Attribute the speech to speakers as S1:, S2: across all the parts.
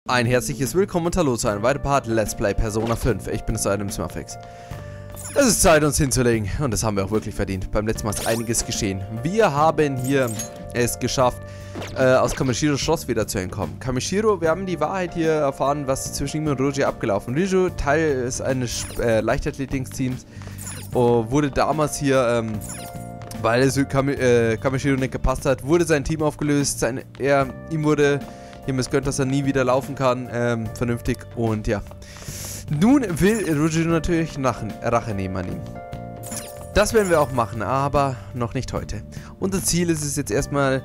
S1: Ein herzliches Willkommen und Hallo zu einem weiteren Part Let's Play Persona 5. Ich bin Adam Smurfix. Es ist Zeit, uns hinzulegen und das haben wir auch wirklich verdient. Beim letzten Mal ist einiges geschehen. Wir haben hier es geschafft, aus Kamishiros Schloss wieder zu entkommen. Kamishiro, wir haben die Wahrheit hier erfahren, was zwischen ihm und Roji abgelaufen. Riju, Teil eines Leichtathletik-Teams, wurde damals hier, weil es Kamishiro nicht gepasst hat, wurde sein Team aufgelöst. Ihm wurde hier missgönnt, dass er nie wieder laufen kann, vernünftig, und ja. Nun will Roji natürlich Rache nehmen an ihm. Das werden wir auch machen, aber noch nicht heute. Unser Ziel ist es jetzt erstmal,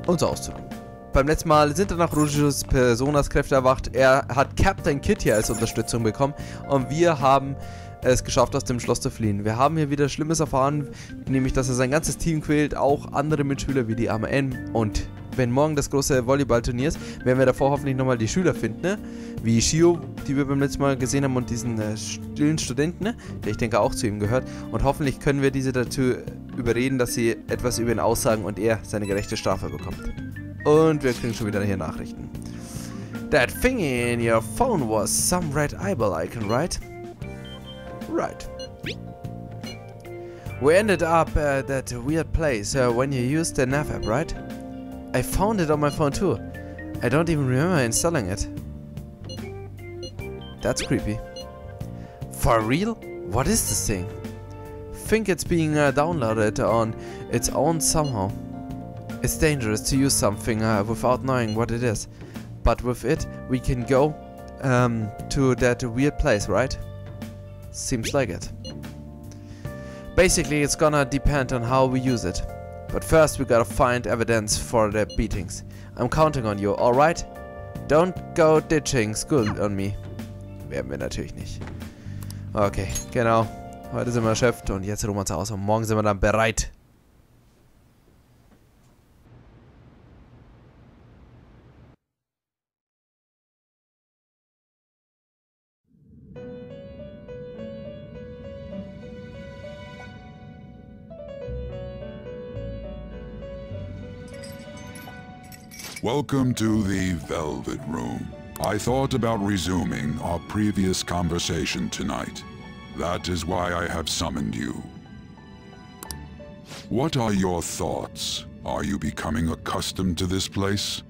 S1: uns auszuruhen. Beim letzten Mal sind dann nach Rojis Personas Kräfte erwacht. Er hat Captain Kid hier als Unterstützung bekommen und wir haben es geschafft, aus dem Schloss zu fliehen. Wir haben hier wieder Schlimmes erfahren, nämlich, dass er sein ganzes Team quält, auch andere Mitschüler wie die arme N. Und wenn morgen das große Volleyballturnier ist, werden wir davor hoffentlich nochmal die Schüler finden, ne? Wie Shio, die wir beim letzten Mal gesehen haben, und diesen stillen Studenten, ne? Der ich denke auch zu ihm gehört. Und hoffentlich können wir diese dazu überreden, dass sie etwas über ihn aussagen und er seine gerechte Strafe bekommt. Und wir kriegen schon wieder hier Nachrichten. That thingy in your phone was some red eyeball icon, right? Right. We ended up at that weird place when you used the nav app, right? I found it on my phone too. I don't even remember installing it. That's creepy. For real? What is this thing? Think it's being downloaded on its own somehow. It's dangerous to use something without knowing what it is. But with it, we can go to that weird place, right? Seems like it. Basically, it's gonna depend on how we use it. But first we gotta find evidence for the beatings. I'm counting on you, alright? Don't go ditching school on me. Werden wir natürlich nicht. Okay, genau. Heute sind wir erschöpft und jetzt ruhen wir uns aus und morgen sind wir dann bereit.
S2: Welcome to the Velvet Room. I thought about resuming our previous conversation tonight. That is why I have summoned you. What are your thoughts? Are you becoming accustomed to this place?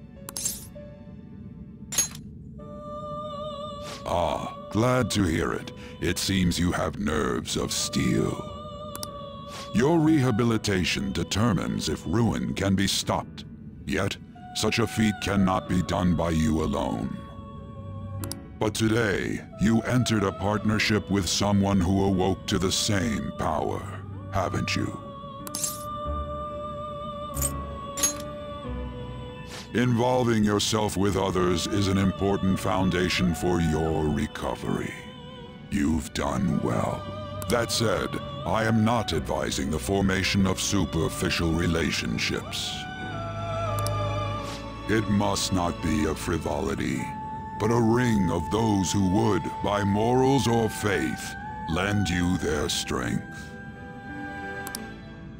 S2: Ah, glad to hear it. It seems you have nerves of steel. Your rehabilitation determines if ruin can be stopped. Yet, such a feat cannot be done by you alone. But today, you entered a partnership with someone who awoke to the same power, haven't you? Involving yourself with others is an important foundation for your recovery. You've done well. That said, I am not advising the formation of superficial relationships. It must not be a frivolity, but a ring of those who would, by morals or faith, lend you their strength.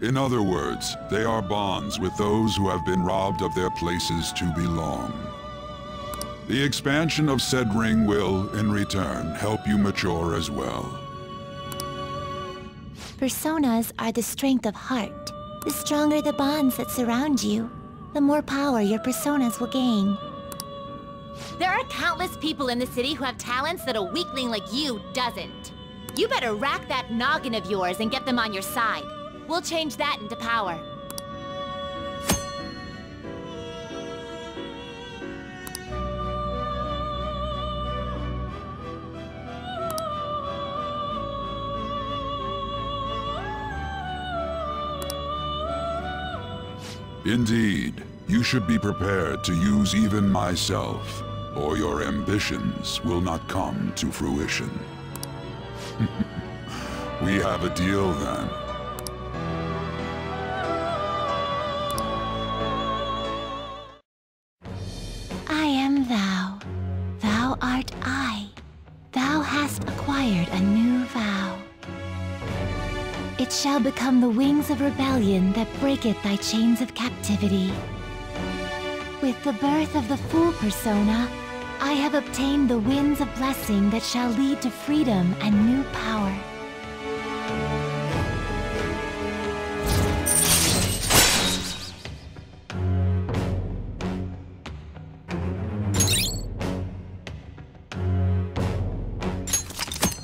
S2: In other words, they are bonds with those who have been robbed of their places to belong. The expansion of said ring will, in return, help you mature as well.
S3: Personas are the strength of heart. The stronger the bonds that surround you, the more power your personas will gain.
S4: There are countless people in the city who have talents that a weakling like you doesn't. You better rack that noggin of yours and get them on your side. We'll change that into power.
S2: Indeed, you should be prepared to use even myself, or your ambitions will not come to fruition. We have a deal then.
S3: I am thou. Thou art I. Thou hast acquired a new vow. It shall become the wings of rebellion that breaketh thy chains of captivity. With the birth of the Fool persona, I have obtained the winds of blessing that shall lead to freedom and new power.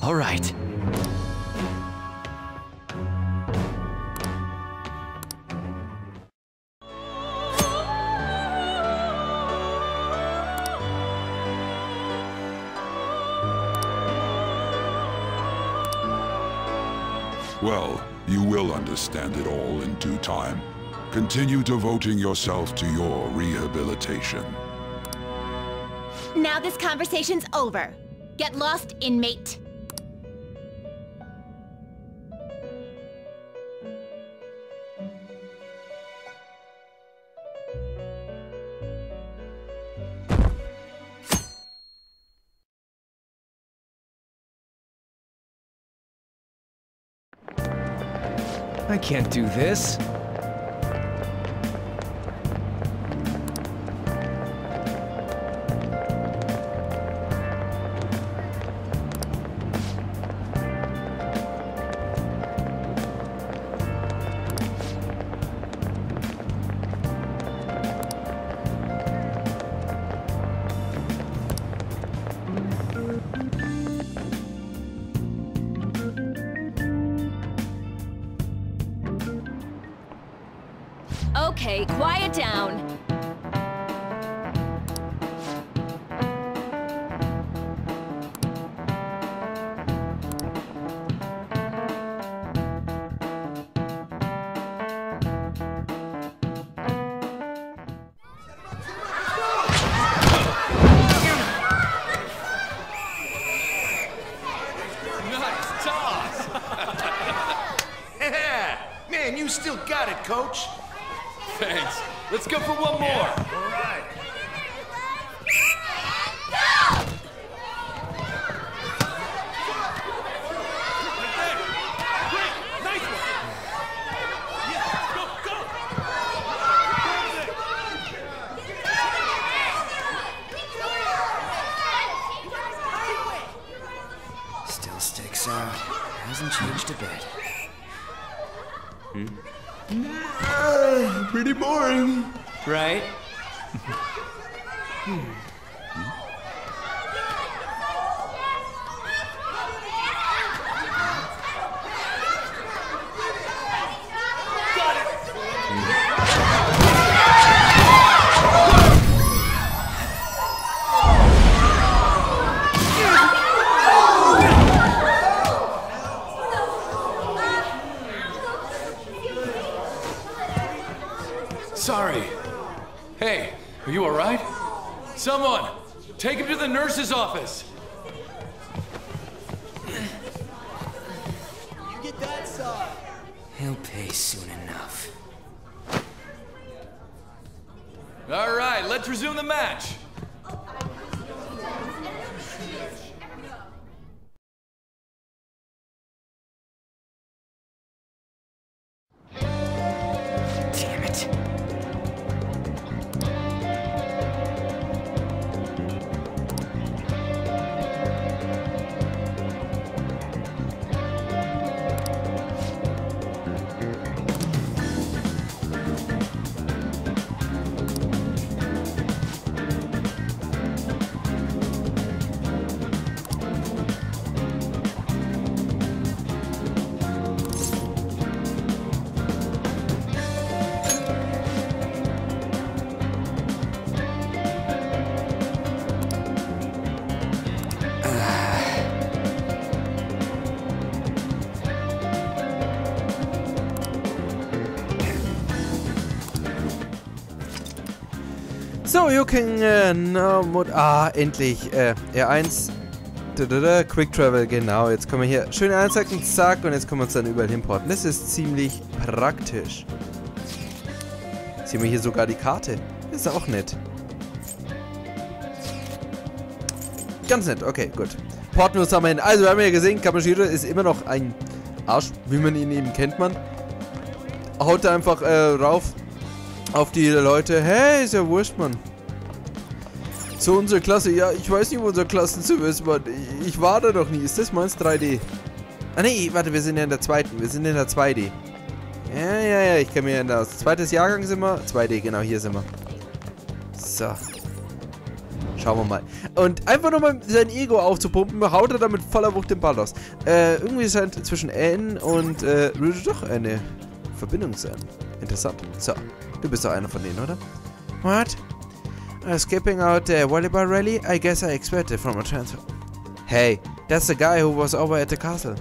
S5: All right.
S2: Well, you will understand it all in due time. Continue devoting yourself to your rehabilitation.
S4: Now this conversation's over. Get lost, inmate.
S5: I can't do this.
S4: Okay, quiet down.
S6: Nice toss! Yeah! Man, you still got it, coach.
S7: Thanks. Let's go for one more.
S6: All right.
S5: Still sticks out. Hasn't changed a bit.
S6: Pretty boring.
S5: Right?
S7: Sorry. Hey, are you all right? Someone, take him to the nurse's office.
S6: You get that side.
S5: He'll pay soon enough.
S7: All right, let's resume the match.
S5: Damn it.
S1: So, you can endlich. R1. Quick Travel, genau. Jetzt können wir hier schön einsacken, zack, und jetzt können wir uns dann überall hinporten. Das ist ziemlich praktisch. Sehen wir hier sogar die Karte. Ist auch nett. Ganz nett, okay, gut. Porten wir uns einmal hin. Also, wir haben ja gesehen, Kamishiros ist immer noch ein Arsch, wie man ihn eben kennt, man. Haut da einfach rauf auf die Leute. Hey, ist ja wurscht, Mann. So, unsere Klasse. Ja, ich weiß nicht, wo unsere Klassen zu ist, aber ich war da noch nie. Ist das meins 3D? Ah, nee, warte, wir sind ja in der zweiten. Wir sind in der 2D. Ja, ich kann mir erinnern. Das zweites Jahrgang sind wir. 2D, genau, hier sind wir. So. Schauen wir mal. Und einfach nochmal sein Ego aufzupumpen, haut er damit voller Wucht den Ball aus. Irgendwie scheint zwischen N und würde doch eine Verbindung sein. Interessant. So, du bist doch einer von denen, oder? What? Skipping out the volleyball rally? I guess I expected from a transfer. Hey, that's the guy who was over at the castle.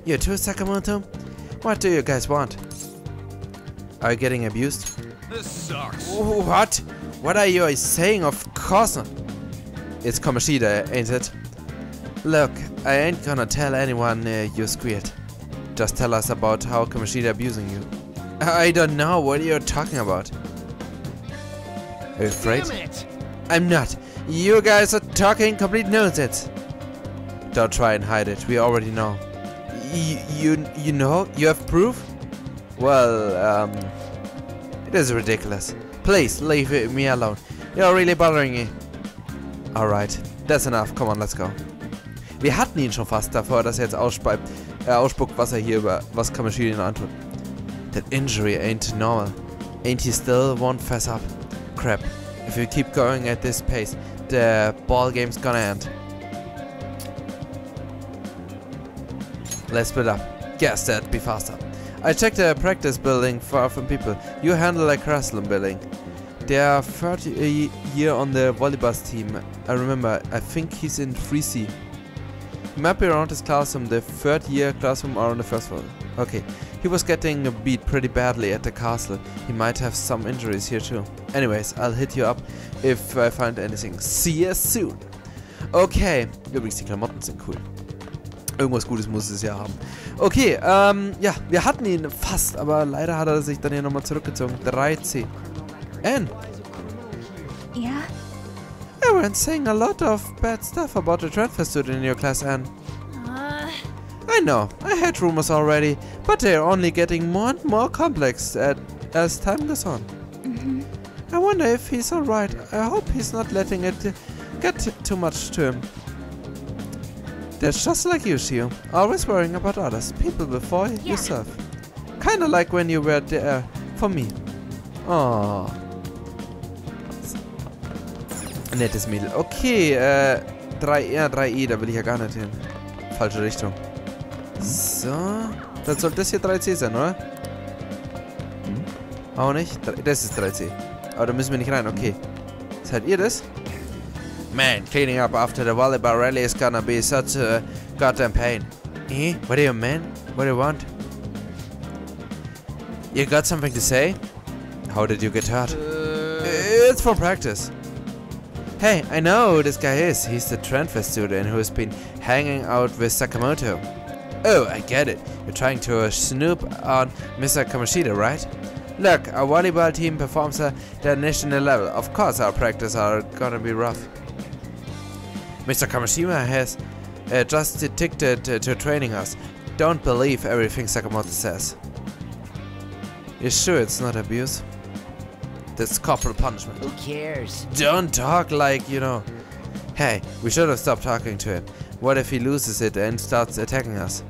S1: You too, Sakamoto? What do you guys want? Are you getting abused?
S7: This sucks.
S1: What? What are you saying? Of course not. It's Kamishida, ain't it? Look, I ain't gonna tell anyone you squealed. Just tell us about how Kamishida abusing you. I don't know what you're talking about. Are you afraid?
S6: Damn it!
S1: I'm not. You guys are talking complete nonsense. Don't try and hide it. We already know. You know? You have proof? Well, it is ridiculous. Please, leave me alone. You're really bothering me. Alright, that's enough. Come on, let's go. Wir hatten ihn schon fast davor, dass er jetzt ausspuckt, was er hier über was Kamishida ihn antut. That injury ain't normal. Ain't he still won't fess up? Crap. If you keep going at this pace, the ball game's gonna end. Let's split up. Guess that'd be faster. I checked the practice building far from people. You handle the classroom building. They are 30 year on the volleyball team. I remember. I think he's in 3C. He might be around his classroom, the third year classroom or on the first floor. Okay. He was getting beat pretty badly at the castle. He might have some injuries here too. Anyways, I'll hit you up if I find anything. See you soon. Okay. Übrigens, die Klamotten sind cool. Irgendwas Gutes muss es ja haben. Okay, ja, wir hatten ihn fast, aber leider hat er sich dann hier nochmal zurückgezogen. 3C. Anne.
S3: Yeah?
S1: Everyone's saying a lot of bad stuff about the transfer student in your class, Anne. I know, I had rumors already, but they're only getting more and more complex as time goes on. I wonder if he's alright. I hope he's not letting it get too much to him. That's just like you, Shio. Always worrying about others, people before yourself. Kinda like when you were there for me. Oh. Nettes Mädel. Okay, 3E, da will ich ja gar nicht hin. Falsche Richtung. So. Dann soll das hier 3C sein, oder? Auch nicht? Das ist 3C. Aber da müssen wir nicht rein, okay. Seid ihr das? Man, cleaning up after the volleyball rally is gonna be such a goddamn pain. Eh? What do you mean? What do you want? You got something to say? How did you get hurt? It's for practice. Hey, I know who this guy is. He's the transfer student who's been hanging out with Sakamoto. Oh, I get it. You're trying to snoop on Mr. Kamishida, right? Look, our volleyball team performs at the national level. Of course our practice are gonna be rough. Mr. Kamishima has just addicted to training us. Don't believe everything Sakamoto says. You sure it's not abuse? That's corporal punishment.
S5: Who cares?
S1: Don't talk like, you know. Hey, we should have stopped talking to him. What if he loses it and starts attacking us?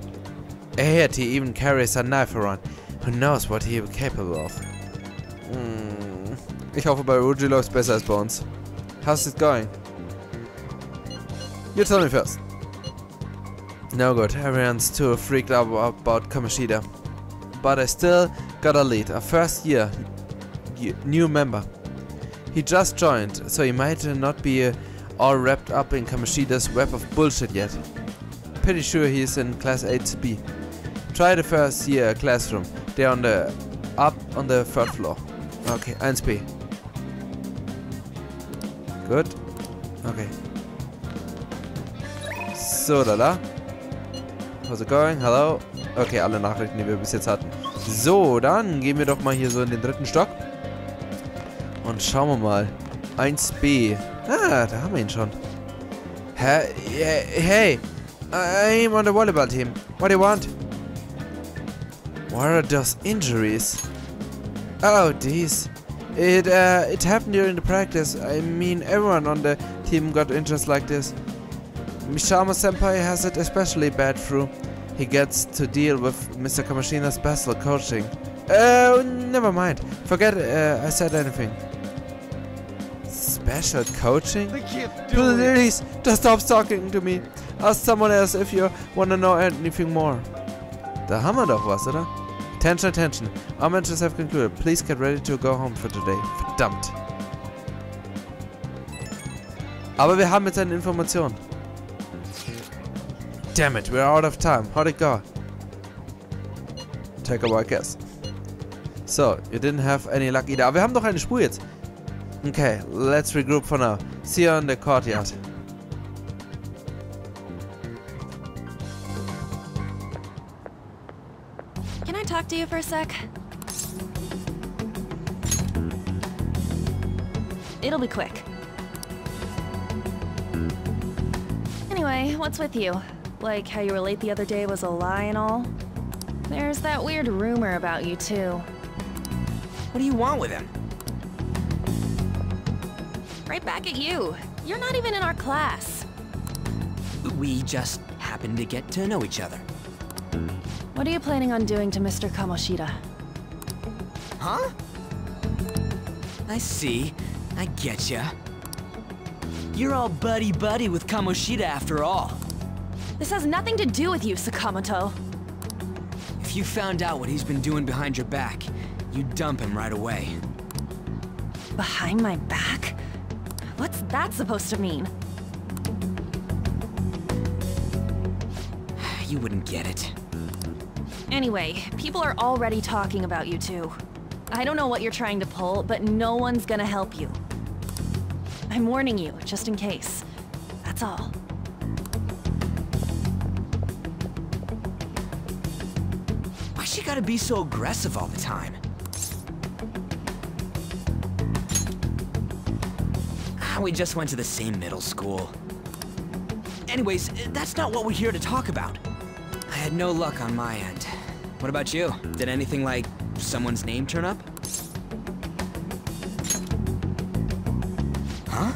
S1: Ahead, he even carries a knife around. Who knows what he is capable of? Ich hoffe, bei Uji läuft's besser als bei uns. How's it going? You tell me first. No good, everyone's too freaked out about Kamishida. But I still got a lead, a first year new member. He just joined, so he might not be all wrapped up in Kamishida's web of bullshit yet. Pretty sure he's in class 8B. Try the first year classroom. They're up on the third floor. Okay, 1B. Good. Okay. So, lala. How's it going? Hello? Okay, alle Nachrichten, die wir bis jetzt hatten. So, dann gehen wir doch mal hier so in den 3. Stock. Und schauen wir mal. 1B. Ah, da haben wir ihn schon. Hey, I'm on the volleyball team. What do you want? What are those injuries? Oh, these. It happened during the practice. I mean, everyone on the team got injured like this. Mishama-senpai has it especially bad through. He gets to deal with Mr. Kamishina's special coaching. Never mind. Forget I said anything. Special coaching? Please, just stop talking to me. Ask someone else if you want to know anything more. Da haben wir doch was, oder? Attention, attention. Our mentors have concluded. Please get ready to go home for today. Verdammt. Aber wir haben jetzt eine Information. Damn it, we're out of time. How'd it go? Take a wild guess. So, you didn't have any luck either. Aber wir haben doch eine Spur jetzt. Okay, let's regroup for now. See you in the courtyard.
S8: Can I talk to you for a sec? It'll be quick. Anyway, what's with you? Like how you were late the other day was a lie and all? There's that weird rumor about you too.
S5: What do you want with him?
S8: Right back at you. You're not even in our class.
S5: We just happened to get to know each other.
S8: What are you planning on doing to Mr. Kamoshida?
S5: Huh? I see. I getcha. You're all buddy-buddy with Kamoshida after all.
S8: This has nothing to do with you, Sakamoto.
S5: If you found out what he's been doing behind your back, you'd dump him right away.
S8: Behind my back? What's that supposed to mean?
S5: You wouldn't get it.
S8: Anyway, people are already talking about you two. I don't know what you're trying to pull, but no one's gonna help you. I'm warning you, just in case. That's all.
S5: Why she gotta be so aggressive all the time? We just went to the same middle school. Anyways, that's not what we're here to talk about. I had no luck on my end. What about you? Did anything like someone's name turn up? Huh?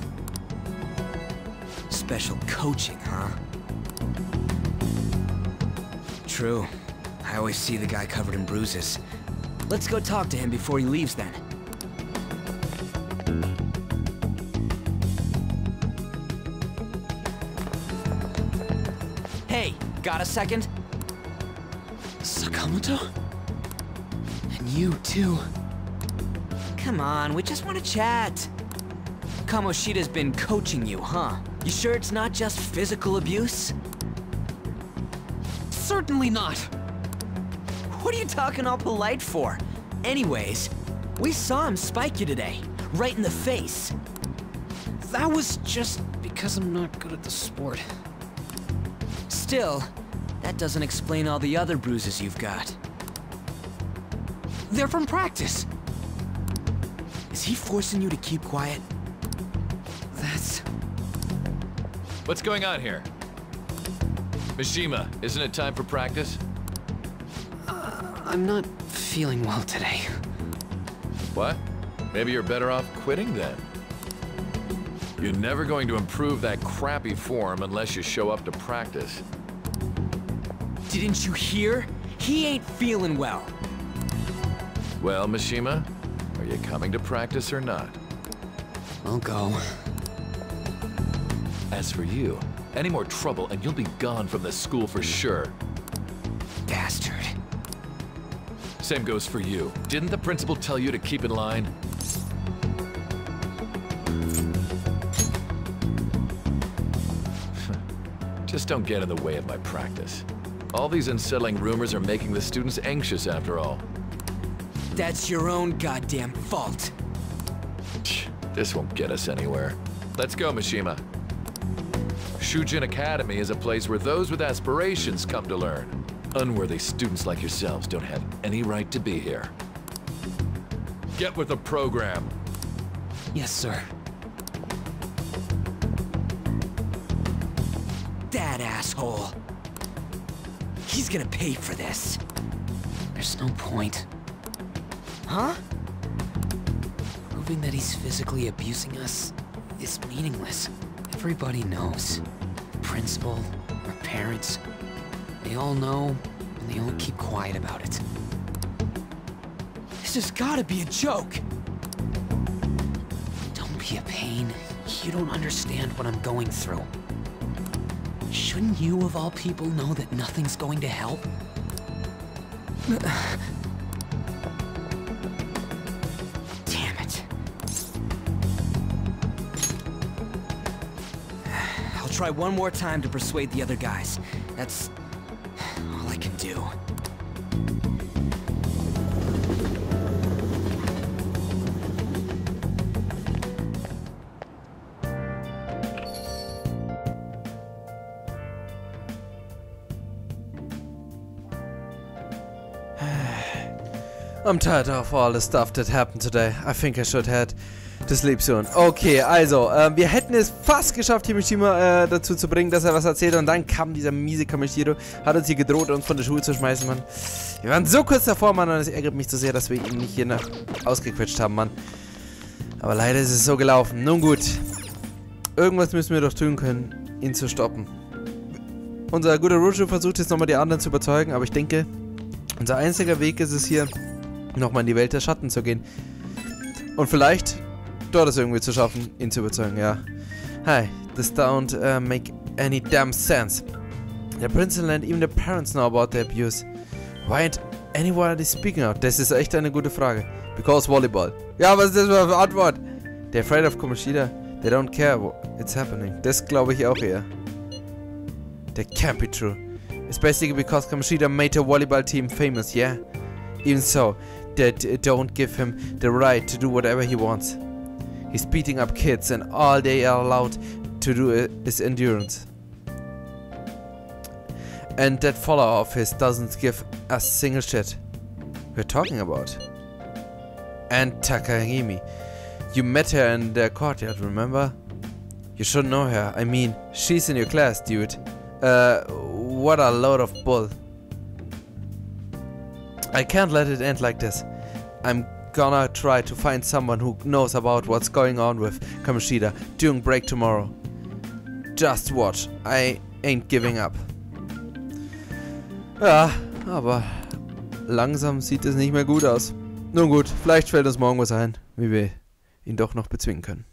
S5: Special coaching, huh? True. I always see the guy covered in bruises. Let's go talk to him before he leaves then. Hey, got a second? Sakamoto? And you too. Come on, we just want to chat. Kamoshida's been coaching you, huh? You sure it's not just physical abuse? Certainly not. What are you talking all polite for? Anyways, we saw him spike you today, right in the face.
S9: That was just because I'm not good at the sport.
S5: Still, that doesn't explain all the other bruises you've got. They're from practice. Is he forcing you to keep quiet? That's...
S7: What's going on here? Mishima, isn't it time for practice?
S9: I'm not feeling well today.
S7: What? Maybe you're better off quitting then. You're never going to improve that crappy form unless you show up to practice.
S5: Didn't you hear? He ain't feeling well.
S7: Well, Mishima, are you coming to practice or not?
S9: I'll go.
S7: As for you, any more trouble and you'll be gone from the school for sure.
S5: Bastard.
S7: Same goes for you. Didn't the principal tell you to keep in line? Just don't get in the way of my practice. All these unsettling rumors are making the students anxious after all.
S5: That's your own goddamn fault.
S7: This won't get us anywhere. Let's go, Mishima. Shujin Academy is a place where those with aspirations come to learn. Unworthy students like yourselves don't have any right to be here. Get with the program.
S5: Yes, sir. That asshole. He's gonna pay for this.
S9: There's no point.
S5: Huh? proving that he's physically abusing us is meaningless. Everybody knows. The principal, our parents, they all know, and they all keep quiet about it. This has gotta be a joke! Don't be a pain. You don't understand what I'm going through. Shouldn't you, of all people, know that nothing's going to help? Damn it. I'll try one more time to persuade the other guys. That's all I can do.
S1: I'm tired of all the stuff that happened today. I think I should head to sleep soon. Okay, also, wir hätten es fast geschafft, hier Mishima dazu zu bringen, dass er was erzählt. Und dann kam dieser miese Kamishiro, hat uns hier gedroht, uns von der Schule zu schmeißen, Mann. Wir waren so kurz davor, Mann, und es ärgert mich so sehr, dass wir ihn nicht hier ausgequetscht haben, Mann. Aber leider ist es so gelaufen. Nun gut. Irgendwas müssen wir doch tun können, ihn zu stoppen. Unser guter Rujo versucht jetzt nochmal die anderen zu überzeugen, aber ich denke, unser einziger Weg ist es hier, nochmal in die Welt der Schatten zu gehen. Und vielleicht dort es irgendwie zu schaffen, ihn zu überzeugen, ja. Hi, this don't make any damn sense. The principal and even the parents know about the abuse. Why ain't anybody speaking out? Das ist echt eine gute Frage. Because Volleyball. Ja, was ist das für eine Antwort? They're afraid of Kamishida. They don't care what's happening. Das glaube ich auch eher. That can't be true. It's basically because Kamishida made the volleyball team famous, yeah? Even so, they don't give him the right to do whatever he wants. He's beating up kids and all they are allowed to do is endurance. And that follower of his doesn't give a single shit. We're talking about. And Takahimi. You met her in the courtyard, remember? You should know her. I mean, she's in your class, dude. What a load of bull. I can't let it end like this. I'm gonna try to find someone who knows about what's going on with Kamishida during break tomorrow. Just watch. I ain't giving up. Ja, aber langsam sieht es nicht mehr gut aus. Nun gut, vielleicht fällt uns morgen was ein, wie wir ihn doch noch bezwingen können.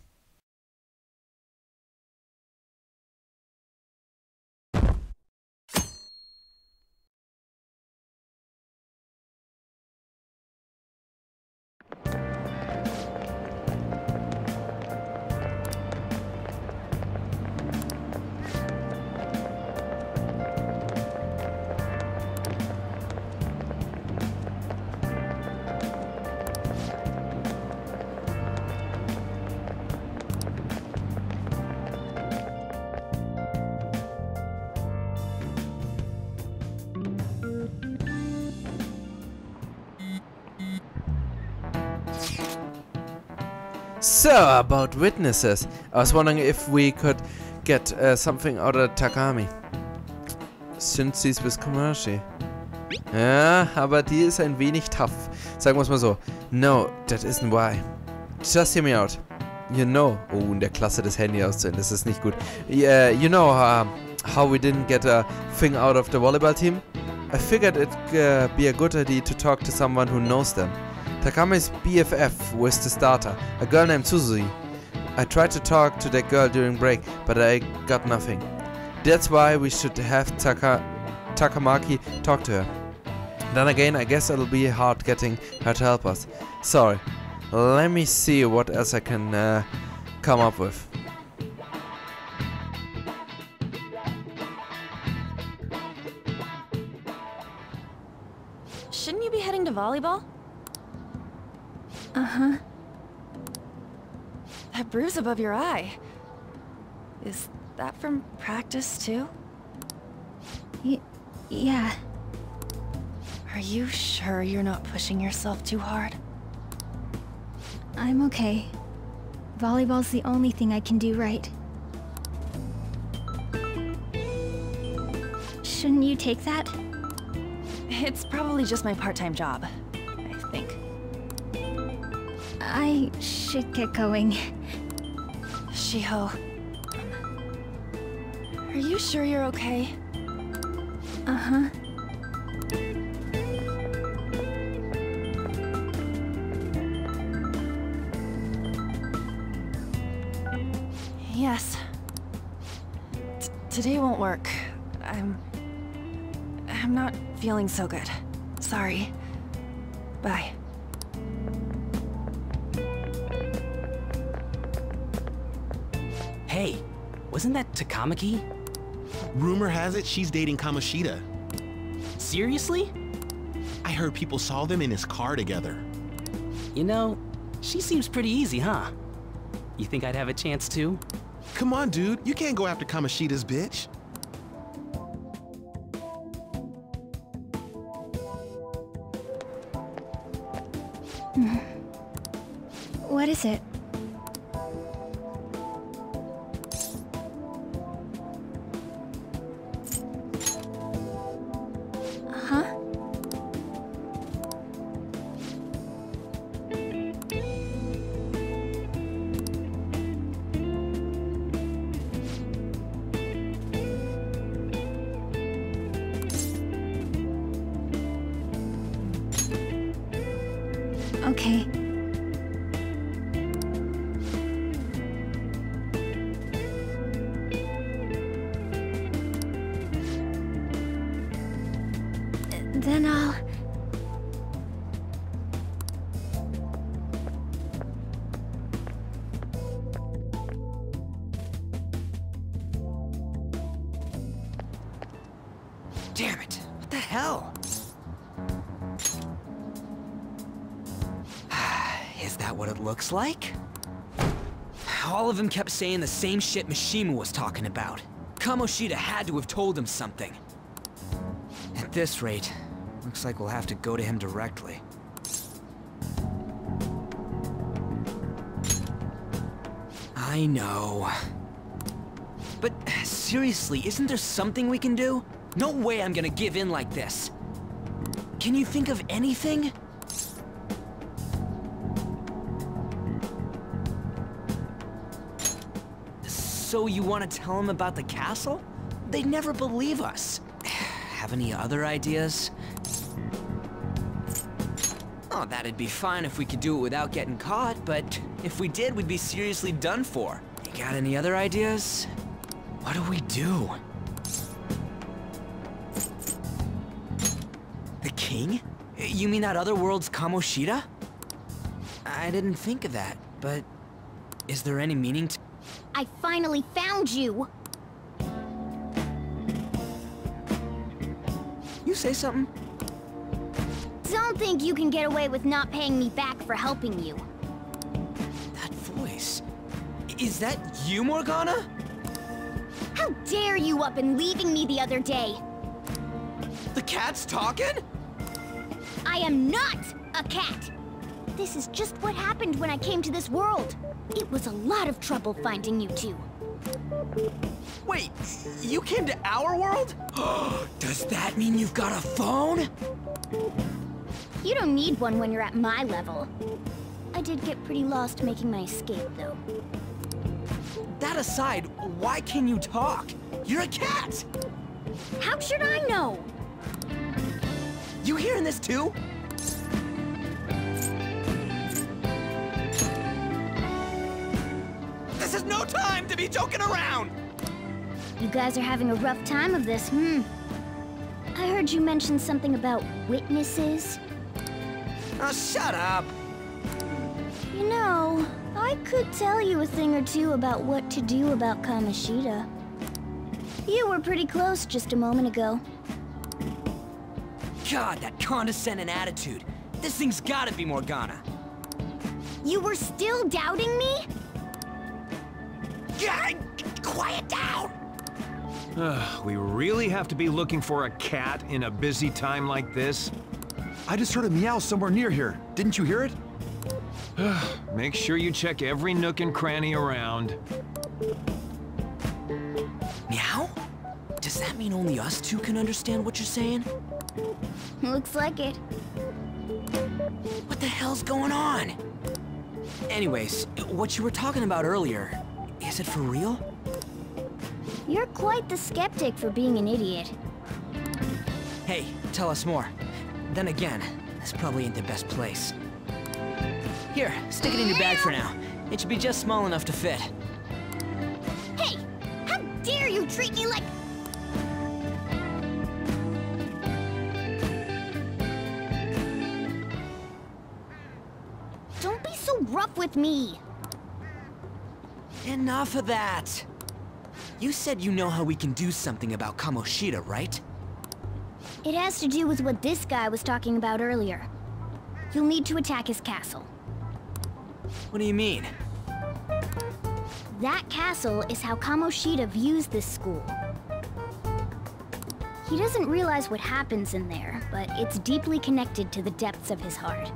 S1: So, about witnesses. I was wondering if we could get something out of Takami. Since she's with Komashi. Ja, aber die ist ein wenig tough. Sagen wir es mal so. No, that isn't why. Just hear me out. You know... Oh, in der Klasse das Handy auszuhören, das ist nicht gut. You know how we didn't get a thing out of the volleyball team? I figured it'd be a good idea to talk to someone who knows them. Takami's BFF was the starter, a girl named Suzuki. I tried to talk to that girl during break, but I got nothing. That's why we should have Takamaki talk to her. Then again, I guess it'll be hard getting her to help us. Sorry. Let me see what else I can come up with.
S8: Shouldn't you be heading to volleyball?
S3: Uh-huh.
S8: That bruise above your eye. Is that from practice, too?
S3: Yeah.
S8: Are you sure you're not pushing yourself too hard?
S3: I'm okay. Volleyball's the only thing I can do right. Shouldn't you take that?
S8: It's probably just my part-time job, I think.
S3: I should get going.
S8: Shiho. Are you sure you're okay?
S3: Uh-huh.
S8: Yes. Today won't work. I'm not feeling so good. Sorry. Bye.
S9: Hey, wasn't that Takamaki?
S10: Rumor has it she's dating Kamoshida.
S9: Seriously?
S10: I heard people saw them in his car together.
S9: You know, she seems pretty easy, huh? You think I'd have a chance too?
S10: Come on, dude. You can't go after Kamoshida's bitch.
S3: What is it? Huh? Okay. Then I'll...
S5: Damn it! What the hell? Is that what it looks like? All of them kept saying the same shit Mishima was talking about. Kamoshida had to have told him something. At this rate, looks like we'll have to go to him directly. I know. But seriously, isn't there something we can do? No way I'm gonna give in like this. Can you think of anything? So you want to tell him about the castle? They'd never believe us. Have any other ideas? Oh, that'd be fine if we could do it without getting caught, but if we did, we'd be seriously done for. You got any other ideas? What do we do? The king? You mean that other world's Kamoshida? I didn't think of that, but is there any meaning to...
S3: I finally found you!
S5: You say something?
S3: Don't think you can get away with not paying me back for helping you.
S5: That voice... Is that you, Morgana?
S3: How dare you up and leaving me the other day?
S5: The cat's talking?
S3: I am not a cat! This is just what happened when I came to this world. It was a lot of trouble finding you two.
S5: Wait, you came to our world? Does that mean you've got a phone?
S3: You don't need one when you're at my level. I did get pretty lost making my escape, though.
S5: That aside, why can you talk? You're a cat!
S3: How should I know?
S5: You hearing this too? This is no time to be joking around!
S3: You guys are having a rough time of this, I heard you mention something about witnesses.
S5: Oh, shut up!
S3: You know, I could tell you a thing or two about what to do about Kamoshida. You were pretty close just a moment ago.
S5: God, that condescending attitude. This thing's gotta be Morgana.
S3: You were still doubting me?
S5: God, quiet down!
S11: We really have to be looking for a cat in a busy time like this?
S6: I just heard a meow somewhere near here. Didn't you hear it?
S11: Make sure you check every nook and cranny around.
S5: Meow? Does that mean only us two can understand what you're saying?
S3: Looks like it.
S5: What the hell's going on? Anyways, what you were talking about earlier, is it for real?
S3: You're quite the skeptic for being an idiot.
S5: Hey, tell us more. Then again, this probably ain't the best place. Here, stick it in your bag for now. It should be just small enough to fit.
S3: Hey! How dare you treat me like... Don't be so rough with me!
S5: Enough of that! You said you know how we can do something about Kamoshida, right?
S3: It has to do with what this guy was talking about earlier. You'll need to attack his castle.
S5: What do you mean?
S3: That castle is how Kamoshida views this school. He doesn't realize what happens in there, but it's deeply connected to the depths of his heart.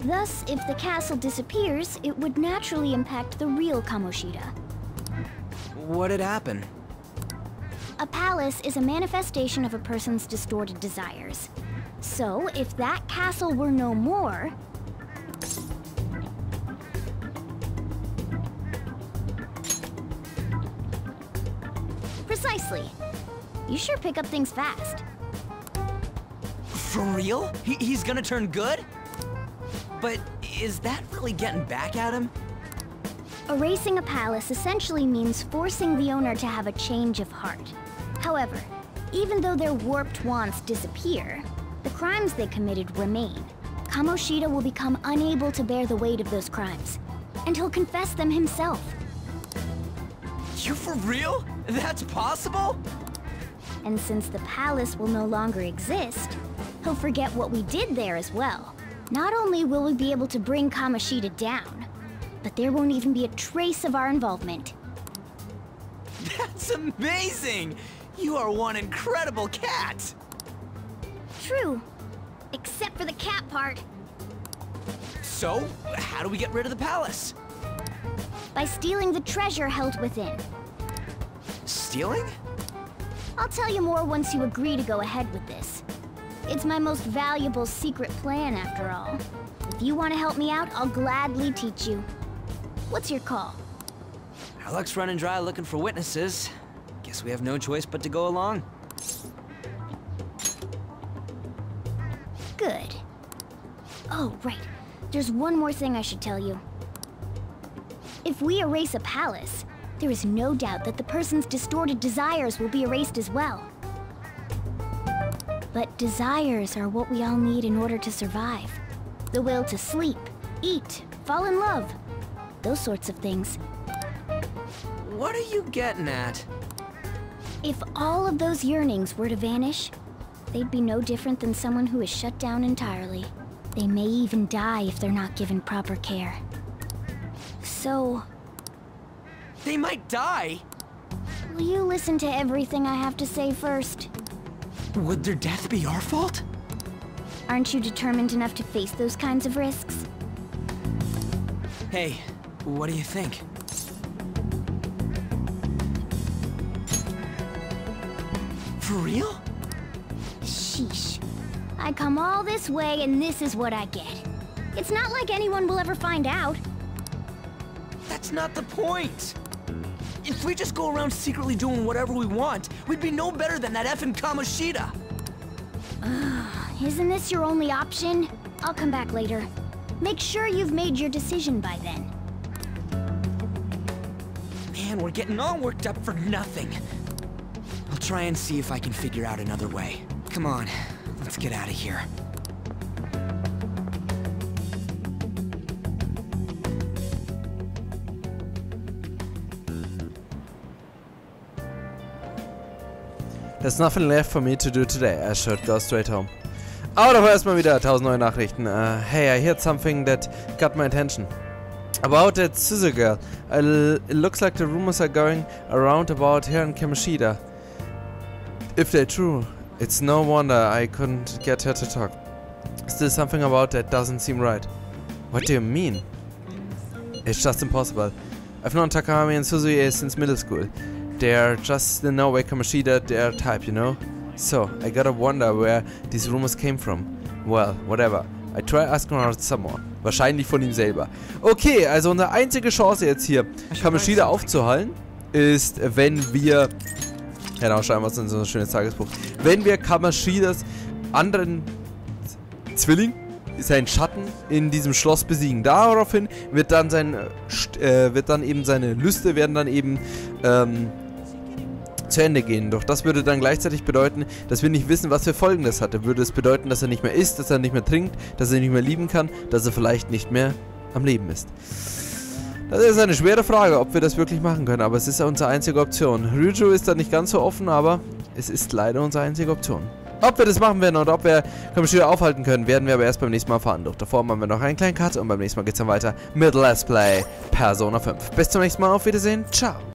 S3: Thus, if the castle disappears, it would naturally impact the real Kamoshida.
S5: What'd happen?
S3: A palace is a manifestation of a person's distorted desires. So, if that castle were no more... Precisely. You sure pick up things fast.
S5: For real? He's gonna turn good? But is that really getting back at him?
S3: Erasing a palace essentially means forcing the owner to have a change of heart. However, even though their warped wants disappear, the crimes they committed remain. Kamoshida will become unable to bear the weight of those crimes, and he'll confess them himself.
S5: You for real? That's possible?
S3: And since the palace will no longer exist, he'll forget what we did there as well. Not only will we be able to bring Kamoshida down, but there won't even be a trace of our involvement.
S5: That's amazing! You are one incredible cat!
S3: True. Except for the cat part.
S5: So, how do we get rid of the palace?
S3: By stealing the treasure held within.
S5: Stealing?
S3: I'll tell you more once you agree to go ahead with this. It's my most valuable secret plan, after all. If you want to help me out, I'll gladly teach you. What's your call?
S5: Our luck's running dry looking for witnesses. Guess we have no choice but to go along.
S3: Good. Oh, right. There's one more thing I should tell you. If we erase a palace, there is no doubt that the person's distorted desires will be erased as well. But desires are what we all need in order to survive. The will to sleep, eat, fall in love. Those sorts of things.
S5: What are you getting at?
S3: If all of those yearnings were to vanish, they'd be no different than someone who is shut down entirely. They may even die if they're not given proper care. So...
S5: They might die?
S3: Will you listen to everything I have to say first?
S5: Would their death be our fault?
S3: Aren't you determined enough to face those kinds of risks?
S5: Hey, what do you think? For real?
S3: Sheesh. I come all this way and this is what I get. It's not like anyone will ever find out.
S5: That's not the point. If we just go around secretly doing whatever we want, we'd be no better than that effing Kamoshida.
S3: Isn't this your only option? I'll come back later. Make sure you've made your decision by then.
S5: Man, we're getting all worked up for nothing. I'll try and see if I can figure out another way. Come on, let's get out of here.
S1: There's nothing left for me to do today. I should go straight home. Aber davor erstmal wieder 1000 neue Nachrichten. Hey, I heard something that got my attention. About that Suzu girl. It looks like the rumors are going around about her and Kamoshida. If they're true, it's no wonder I couldn't get her to talk. Still, something about that doesn't seem right. What do you mean? It's just impossible. I've known Takami and Suzuie since middle school. They're just in no way Kamoshida, their type, you know? So, I gotta wonder where these rumors came from. Well, whatever. I try asking out someone. Wahrscheinlich von ihm selber. Okay, also unsere einzige Chance jetzt hier, Kamishida aufzuhalten, ist, wenn wir... Genau, schreiben wir uns in so ein schönes Tagesbuch. Wenn wir Kamashidas anderen Zwilling, seinen Schatten, in diesem Schloss besiegen. Daraufhin wird dann seine Lüste werden dann eben zu Ende gehen. Doch das würde dann gleichzeitig bedeuten, dass wir nicht wissen, was für Folgen das hatte. Würde es bedeuten, dass er nicht mehr isst, dass er nicht mehr trinkt, dass er nicht mehr lieben kann, dass er vielleicht nicht mehr am Leben ist. Das ist eine schwere Frage, ob wir das wirklich machen können, aber es ist unsere einzige Option. Ryuju ist da nicht ganz so offen, aber es ist leider unsere einzige Option. Ob wir das machen werden oder ob wir Kamishida aufhalten können, werden wir aber erst beim nächsten Mal erfahren. Doch davor machen wir noch einen kleinen Cut und beim nächsten Mal geht es dann weiter mit Let's Play Persona 5. Bis zum nächsten Mal, auf Wiedersehen, ciao!